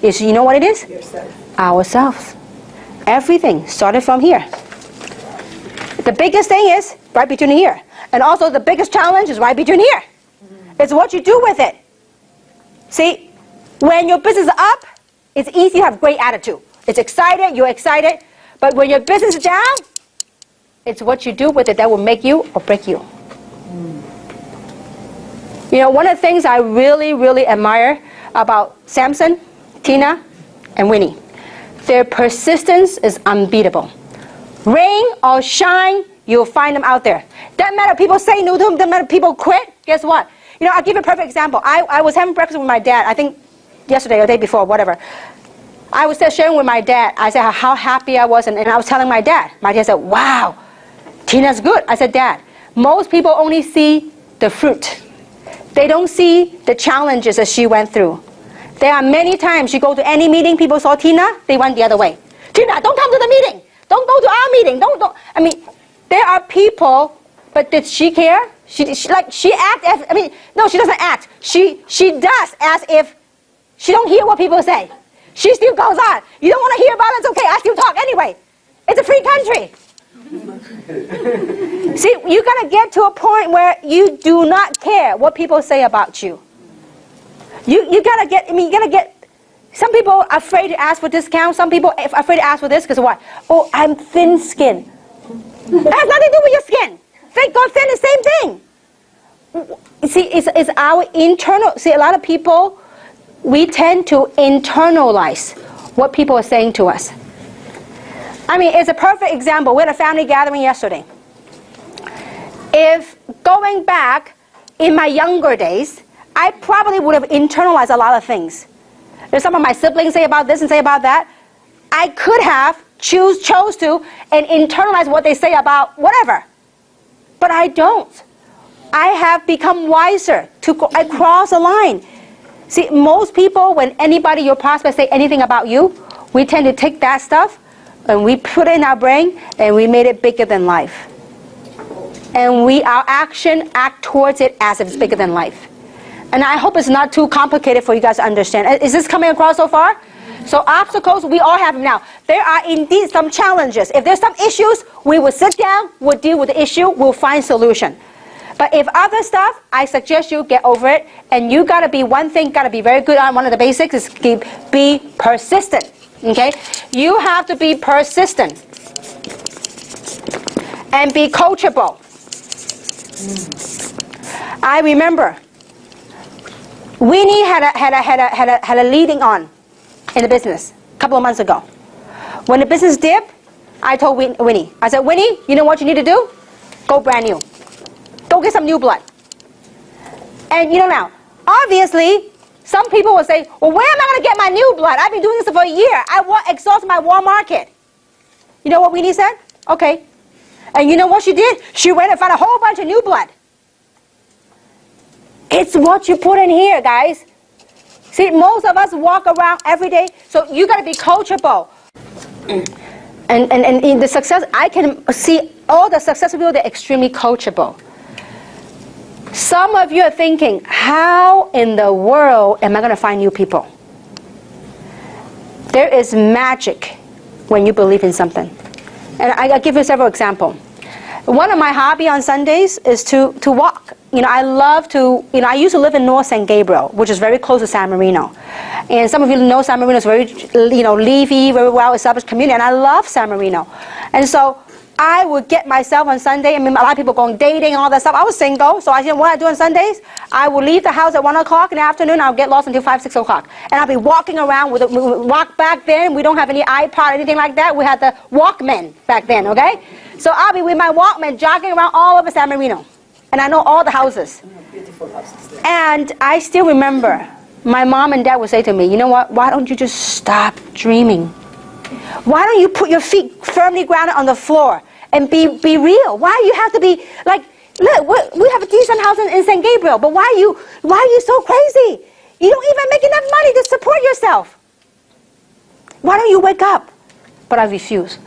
is, you know what it is? Yourself. Ourselves. Everything started from here. The biggest thing is right between here. And also the biggest challenge is right between here. It's what you do with it. See, when your business is up, it's easy to have great attitude. It's excited, you're excited. But when your business is down, it's what you do with it that will make you or break you. You know, one of the things I really, really admire about Samson, Tina, and Winnie, their persistence is unbeatable. Rain or shine, you'll find them out there. Doesn't matter if people say no to them, doesn't matter if people quit, guess what? You know, I'll give you a perfect example. I was having breakfast with my dad, I think yesterday or the day before, whatever. I was just sharing with my dad. I said how happy I was, and I was telling my dad. My dad said, wow, Tina's good. I said, Dad, most people only see the fruit. They don't see the challenges that she went through. There are many times you go to any meeting, people saw Tina, they went the other way. Tina, don't come to the meeting. Don't go to our meeting. Don't. I mean, there are people, but did she care? She act as, I mean, no, she doesn't act. She does as if she don't hear what people say. She still goes on. You don't want to hear about it, it's okay. I still talk anyway. It's a free country. See, you got to get to a point where you do not care what people say about you. You got to get, I mean, you got to get, some people are afraid to ask for discount. Some people are afraid to ask for this because what? Oh, I'm thin-skinned. That has nothing to do with your skin. Thick or thin is the same thing. You see, it's our internal, see, a lot of people, we tend to internalize what people are saying to us. I mean, it's a perfect example. We had a family gathering yesterday. If going back in my younger days, I probably would have internalized a lot of things. There's some of my siblings say about this and say about that. I could have chose to and internalize what they say about whatever. But I don't. I have become wiser. I cross a line. See, most people, when anybody, your prospect, say anything about you, we tend to take that stuff and we put it in our brain and we made it bigger than life. And our action act towards it as if it's bigger than life. And I hope it's not too complicated for you guys to understand. Is this coming across so far? So obstacles, we all have them now. There are indeed some challenges. If there's some issues, we will sit down, we'll deal with the issue, we'll find solution. But if other stuff, I suggest you get over it. And you got to be, one thing, got to be very good on, one of the basics is be persistent. Okay? You have to be persistent. And be coachable. I remember Winnie had a leading on in the business a couple of months ago. When the business dipped, I told Winnie, I said, Winnie, you know what you need to do? Go brand new. Go get some new blood. And you know now, obviously, some people will say, well, where am I going to get my new blood? I've been doing this for a year. I exhausted my warm market. You know what Winnie said? Okay. And you know what she did? She went and found a whole bunch of new blood. It's what you put in here, guys. See, most of us walk around every day, so you got to be coachable. And in the success, I can see all the successful people, they're extremely coachable. Some of you are thinking, how in the world am I going to find new people? There is magic when you believe in something. And I'll give you several examples. One of my hobby on Sundays is to walk. You know, I love to, you know, I used to live in North San Gabriel, which is very close to San Marino. And some of you know San Marino is very, you know, leafy, very well-established community, and I love San Marino. And so I would get myself on Sunday, I mean, a lot of people going dating and all that stuff. I was single, so I didn't what I do on Sundays. I would leave the house at 1 o'clock in the afternoon, I'll get lost until 5, 6 o'clock. And I'll be walking around with walk back then. We don't have any iPod or anything like that. We had the Walkman back then, okay? So I'll be with my Walkman jogging around all over San Marino. And I know all the houses. Beautiful houses there. And I still remember my mom and dad would say to me, you know what, why don't you just stop dreaming? Why don't you put your feet firmly grounded on the floor and be real? Why you have to be like, look, we have a decent house in San Gabriel, but why are you so crazy? You don't even make enough money to support yourself. Why don't you wake up? But I refuse.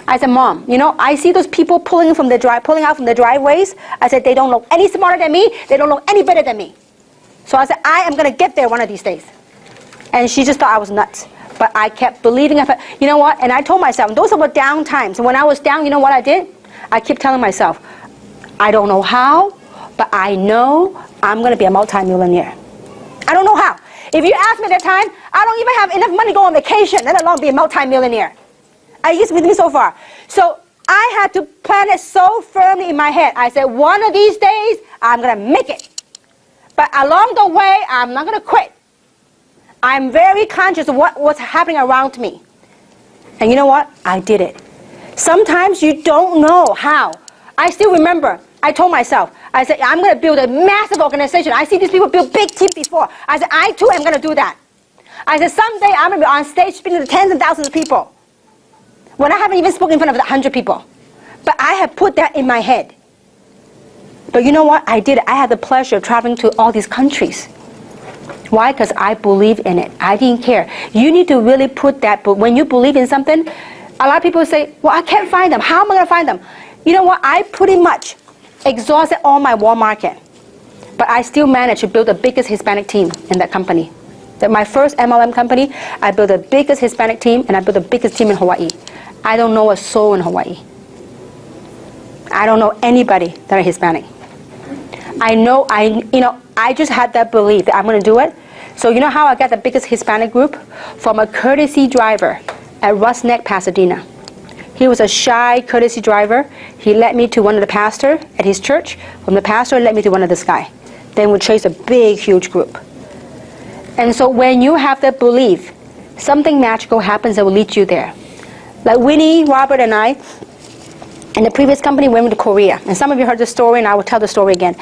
I said, Mom, you know, I see those people pulling out from the driveways. I said, they don't look any smarter than me. They don't look any better than me. So I said, I am going to get there one of these days. And she just thought I was nuts. But I kept believing. You know what? And I told myself, those were down times. And when I was down, you know what I did? I kept telling myself, I don't know how, but I know I'm going to be a multi-millionaire. I don't know how. If you ask me at that time, I don't even have enough money to go on vacation, let alone be a multi-millionaire. Are you with me so far? So I had to plan it so firmly in my head. I said, one of these days, I'm going to make it. But along the way, I'm not going to quit. I'm very conscious of what's happening around me. And you know what? I did it. Sometimes you don't know how. I still remember, I told myself, I said, I'm going to build a massive organization. I see these people build big teams before. I said, I too am going to do that. I said, someday I'm going to be on stage speaking to tens and thousands of people. When I haven't even spoken in front of 100 people. But I have put that in my head. But you know what? I did it. I had the pleasure of traveling to all these countries. Why? Because I believe in it. I didn't care. You need to really put that, but when you believe in something, a lot of people say, well, I can't find them. How am I going to find them? You know what? I pretty much exhausted all my warm market. But I still managed to build the biggest Hispanic team in that company. My first MLM company, I built the biggest Hispanic team, and I built the biggest team in Hawaii. I don't know a soul in Hawaii. I don't know anybody that are Hispanic. I just had that belief that I'm going to do it. So you know how I got the biggest Hispanic group? From a courtesy driver at Russ Neck, Pasadena. He was a shy courtesy driver. He led me to one of the pastors at his church. From the pastor, led me to one of this guy. Then we chased a big, huge group. And so when you have that belief, something magical happens that will lead you there. Like Winnie, Robert, and I, in the previous company, went to Korea. And some of you heard the story, and I will tell the story again.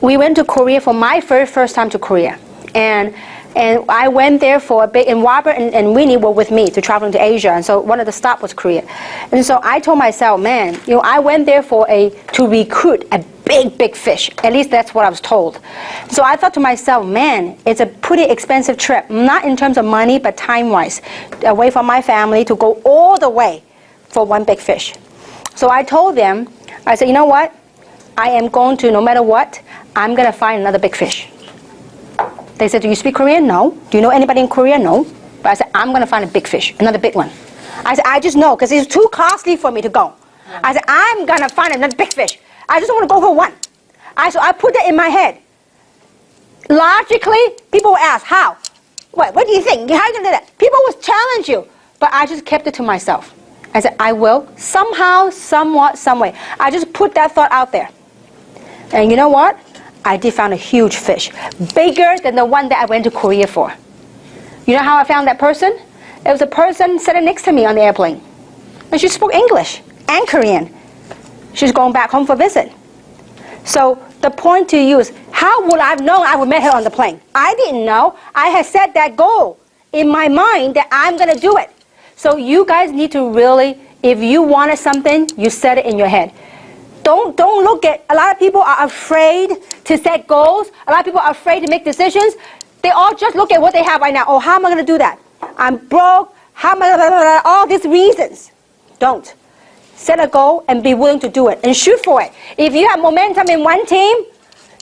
We went to Korea for my very first time to Korea. And I went there for a bit, and Robert and Winnie were with me to travel to Asia, and so one of the stops was Korea. And so I told myself, man, I went there to recruit a big fish. At least that's what I was told. So I thought to myself, man, it's a pretty expensive trip, not in terms of money, but time-wise, away from my family to go all the way for one big fish. So I told them, I said, you know what? I am going to, no matter what, I'm going to find another big fish. They said, do you speak Korean? No. Do you know anybody in Korea? No. But I said, I'm going to find a big fish, another big one. I said, I just know, because it's too costly for me to go. I said, I'm going to find another big fish. I just want to go for one. So I put that in my head. Logically, people will ask, how? What do you think? How are you going to do that? People will challenge you. But I just kept it to myself. I said, I will, somehow, somewhat, some way. I just put that thought out there. And you know what? I did find a huge fish, bigger than the one that I went to Korea for. You know how I found that person? It was a person sitting next to me on the airplane. And she spoke English and Korean. She's going back home for a visit. So the point to you is, how would I have known I would meet her on the plane? I didn't know. I had set that goal in my mind that I'm going to do it. So you guys need to really, if you wanted something, you set it in your head. Don't look at, a lot of people are afraid to set goals. A lot of people are afraid to make decisions. They all just look at what they have right now. Oh, how am I going to do that? I'm broke. How am I going to, all these reasons. Don't. Set a goal and be willing to do it. And shoot for it. If you have momentum in one team,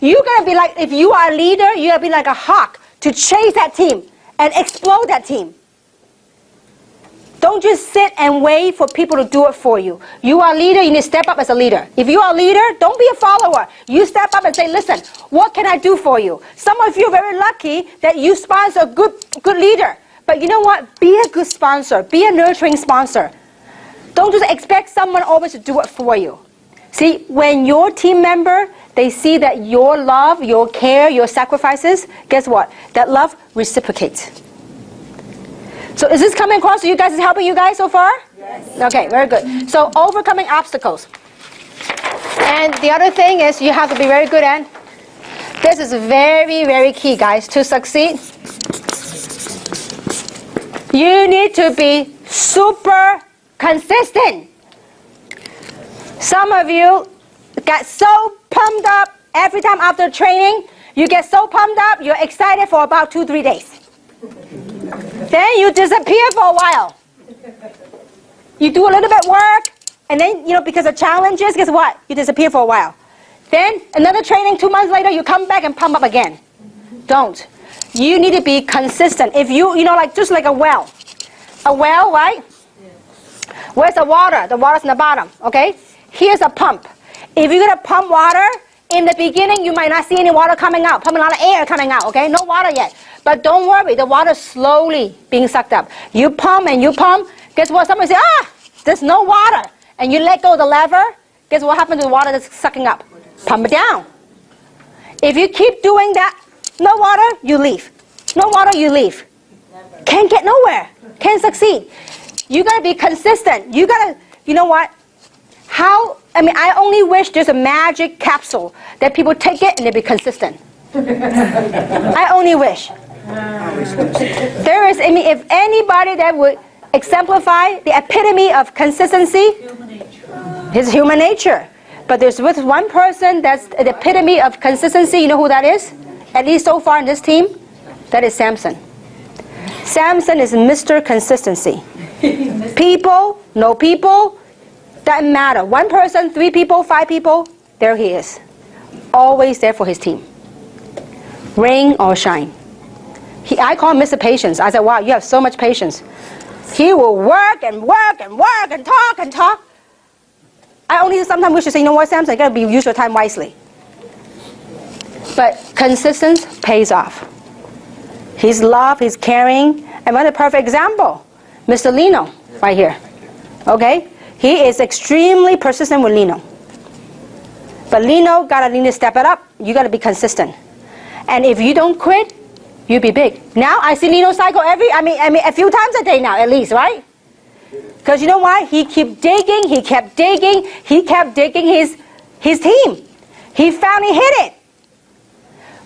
you're going to be like, if you are a leader, you're going to be like a hawk to chase that team and explode that team. Don't just sit and wait for people to do it for you. You are a leader, you need to step up as a leader. If you are a leader, don't be a follower. You step up and say, listen, what can I do for you? Some of you are very lucky that you sponsor a good leader. But you know what? Be a good sponsor. Be a nurturing sponsor. Don't just expect someone always to do it for you. See, when your team member, they see that your love, your care, your sacrifices, guess what? That love reciprocates. So is this coming across? So you guys is helping you guys so far? Yes. Okay, very good. So overcoming obstacles. And the other thing is you have to be very good at, this is very, very key, guys, to succeed. You need to be super consistent. Some of you get so pumped up every time after training. You get so pumped up, you're excited for about 2-3 days. Then you disappear for a while. You do a little bit work, and then, because of challenges, guess what? You disappear for a while. Then another training 2 months later, you come back and pump up again. Don't. you need to be consistent. If you know, like just like a well, right? Where's the water? The water's in the bottom, okay? Here's a pump. If you're gonna pump water, in the beginning, you might not see any water coming out, pumping a lot of air coming out, okay? No water yet. But don't worry, the water's slowly being sucked up. You pump and you pump, guess what? Somebody say, there's no water. And you let go of the lever, guess what happens to the water that's sucking up? Pump it down. If you keep doing that, no water, you leave. No water, you leave. Can't get nowhere. Can't succeed. You gotta be consistent. You gotta, you know what? I only wish there's a magic capsule that people take it and they be consistent. I only wish. There is, if anybody that would exemplify the epitome of consistency, it's human nature. But there's with one person that's the epitome of consistency. You know who that is? At least so far in this team, that is Samson. Samson is Mr. Consistency. People, no people, doesn't matter. One person, 3 people, 5 people, there he is. Always there for his team. Rain or shine. I call him Mr. Patience. I said, wow, you have so much patience. He will work and work and work and talk and talk. I only sometimes wish to say, you know what, Samson, you got to use your time wisely. But consistency pays off. His love, his caring, and what a perfect example. Mr. Lino, right here. Okay? He is extremely persistent with Lino. But Lino need to step it up. You got to be consistent. And if you don't quit, you'll be big. Now I see Lino cycle a few times a day now, at least, right? Because you know why? He kept digging, he kept digging his team. He finally hit it.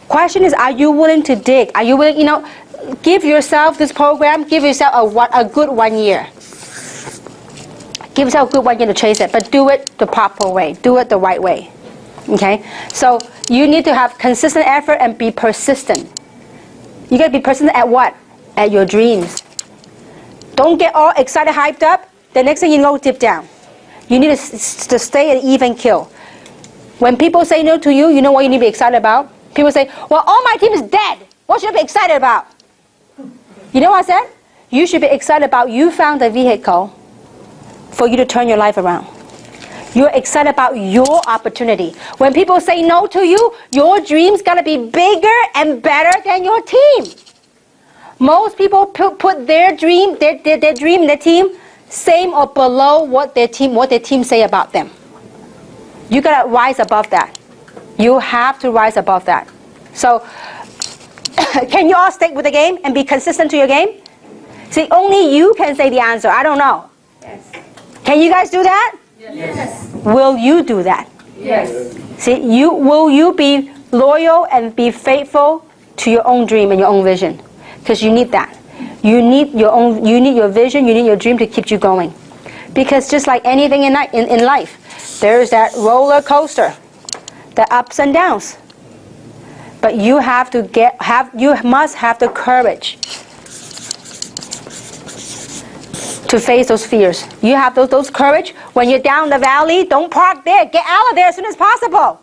Question is, are you willing to dig? Are you willing, give yourself this program, give yourself a good 1 year. Give yourself a good 1 year to chase it, but do it the proper way. Do it the right way. Okay? So you need to have consistent effort and be persistent. You got to be persistent at what? At your dreams. Don't get all excited, hyped up. The next thing you know, dip down. You need to stay at even kill. When people say no to you, you know what you need to be excited about? People say, well, all my team is dead. What should I be excited about? You know what I said? You should be excited about you found a vehicle for you to turn your life around. You're excited about your opportunity. When people say no to you, your dreams got to be bigger and better than your team. Most people put their dream, their team, same or below what their team say about them. You got to rise above that. You have to rise above that. So, can you all stick with the game and be consistent to your game? See, only you can say the answer. I don't know. Yes. Can you guys do that? Yes. Will you do that? Yes. See, will you be loyal and be faithful to your own dream and your own vision? Because you need that. You need your vision, you need your dream to keep you going. Because just like anything in life, there's that roller coaster, the ups and downs. But you must have the courage to face those fears. You have those courage. When you're down the valley, don't park there. Get out of there as soon as possible.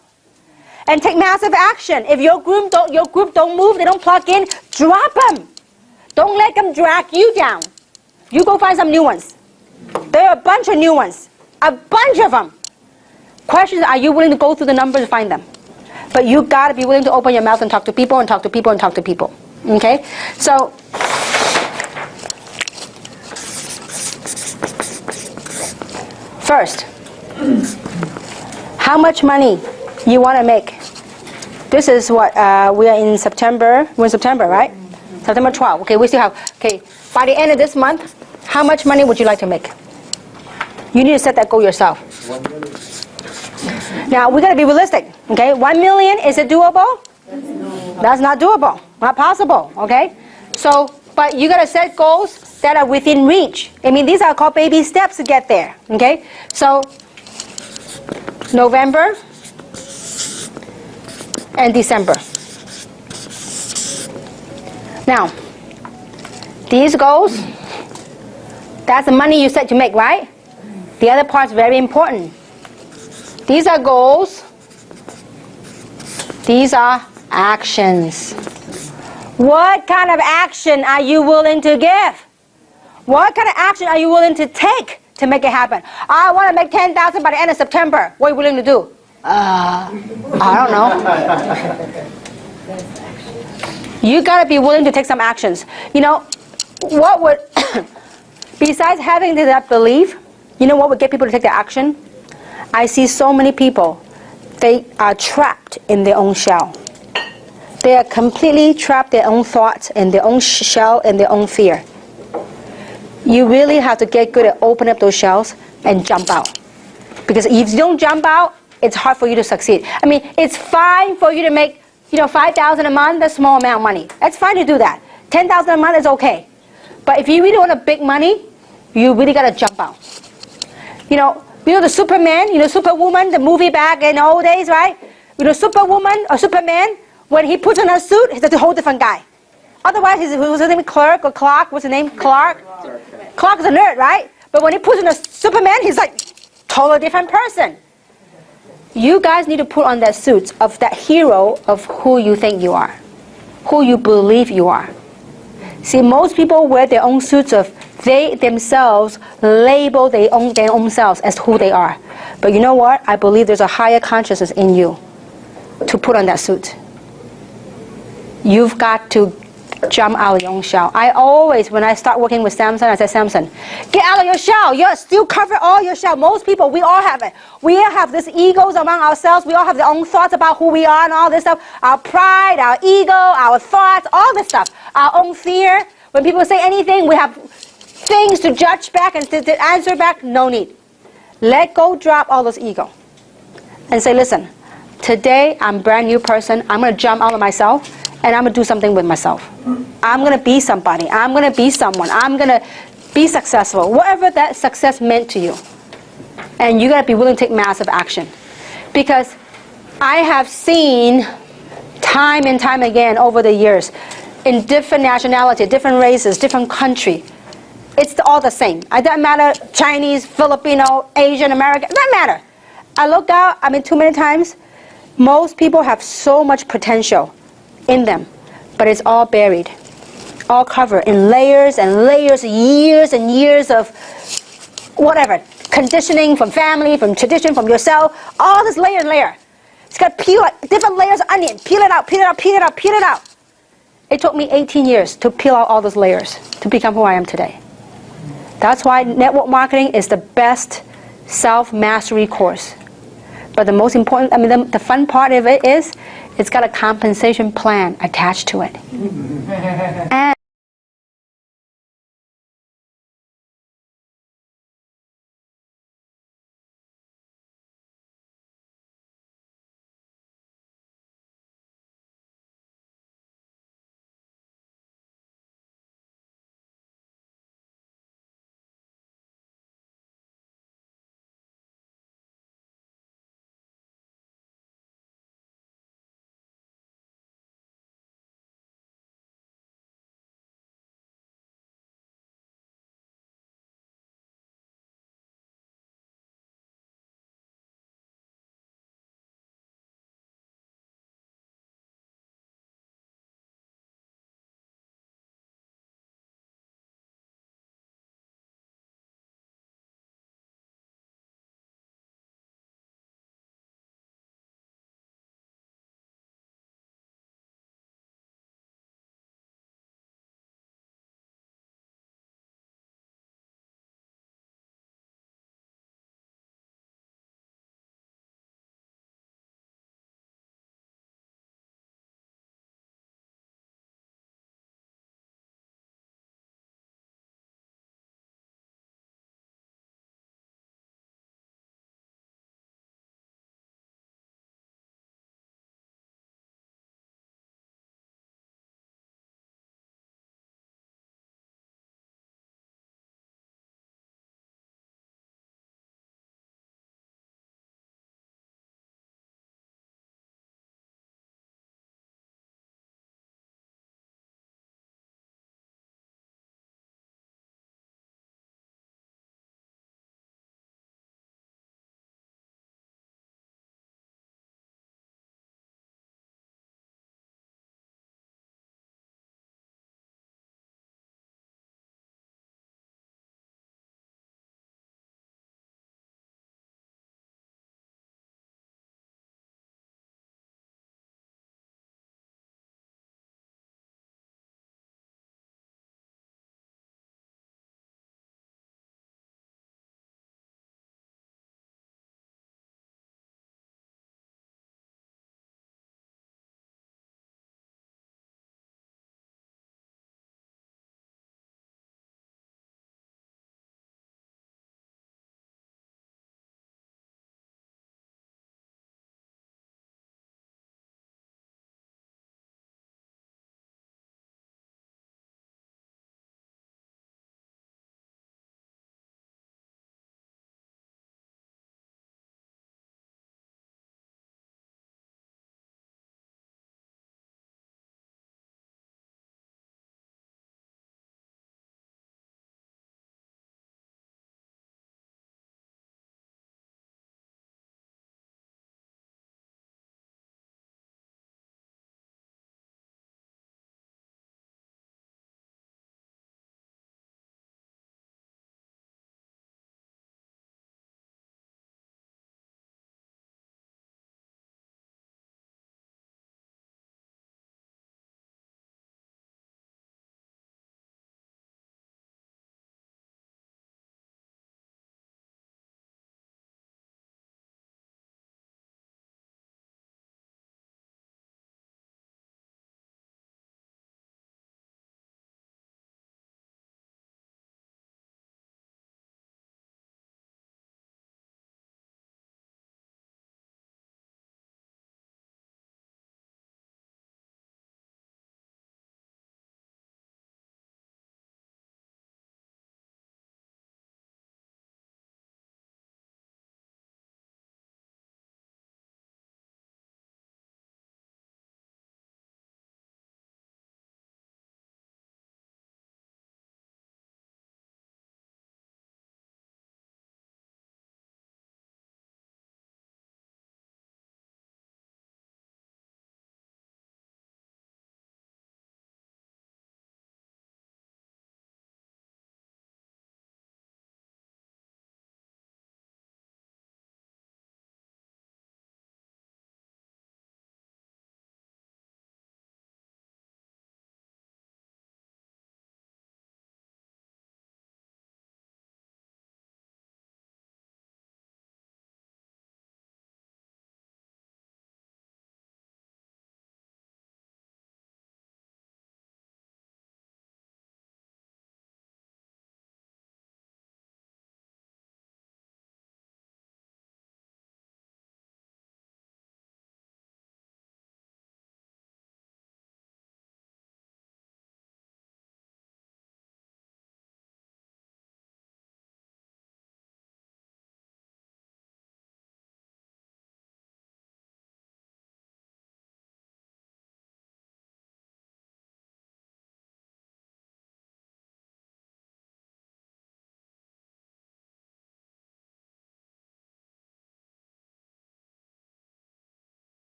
And take massive action. If your group don't move, they don't plug in, drop them. Don't let them drag you down. You go find some new ones. There are a bunch of new ones. A bunch of them. Question is, are you willing to go through the numbers to find them? But you got to be willing to open your mouth and talk to people and talk to people and talk to people. Okay? So, first, how much money you want to make? This is what, we are in September. We're in September, right? September 12th. Okay, we still have, by the end of this month, how much money would you like to make? You need to set that goal yourself. 1 million. Now, we got to be realistic, okay? 1 million, is it doable? No. That's not doable, not possible, okay? So, but you got to set goals that are within reach. These are called baby steps to get there, okay? So, November and December. Now, these goals, that's the money you set to make, right? The other part's very important. These are goals. These are actions. What kind of action are you willing to give? What kind of action are you willing to take to make it happen? I want to make 10,000 by the end of September. What are you willing to do? I don't know. You got to be willing to take some actions. You know, what would, besides having that belief, you know what would get people to take the action? I see so many people, they are trapped in their own shell. They are completely trapped in their own thoughts, in their own shell, and their own fear. You really have to get good at opening up those shells and jump out. Because if you don't jump out, it's hard for you to succeed. I mean, it's fine for you to make, $5,000 a month, that's a small amount of money. That's fine to do that. 10,000 a month is okay. But if you really want a big money, you really got to jump out. You know the Superman, Superwoman, the movie back in the old days, right? Superwoman or Superman, when he puts on a suit, he's a whole different guy. Otherwise, what's his name, Clark or Clark? What's his name, Clark? Clark is a nerd, right? But when he puts on a Superman, he's like totally different person. You guys need to put on that suit of that hero of who you think you are, who you believe you are. See, most people wear their own suits of they themselves label their own selves as who they are. But you know what? I believe there's a higher consciousness in you to put on that suit. You've got to jump out of your own shell. I always, when I start working with Samson, I say, Samson, get out of your shell. You still cover all your shell. Most people, we all have it. We all have these egos among ourselves. We all have our own thoughts about who we are and all this stuff. Our pride, our ego, our thoughts, all this stuff. Our own fear. When people say anything, we have things to judge back and to answer back. No need. Let go, drop all those ego. And say, listen, today I'm a brand new person. I'm going to jump out of myself. And I'm going to do something with myself. I'm going to be somebody. I'm going to be someone. I'm going to be successful. Whatever that success meant to you. And you got to be willing to take massive action. Because I have seen time and time again over the years, in different nationality, different races, different country, it's all the same. It doesn't matter Chinese, Filipino, Asian, American. It doesn't matter. I look out, too many times, most people have so much potential in them, but it's all buried, all covered in layers and layers, years and years of whatever, conditioning from family, from tradition, from yourself, all this layer and layer. It's got to peel it, different layers of onion, peel it out, peel it out, peel it out, peel it out. It took me 18 years to peel out all those layers to become who I am today. That's why network marketing is the best self-mastery course. But the most important, the fun part of it is, it's got a compensation plan attached to it. And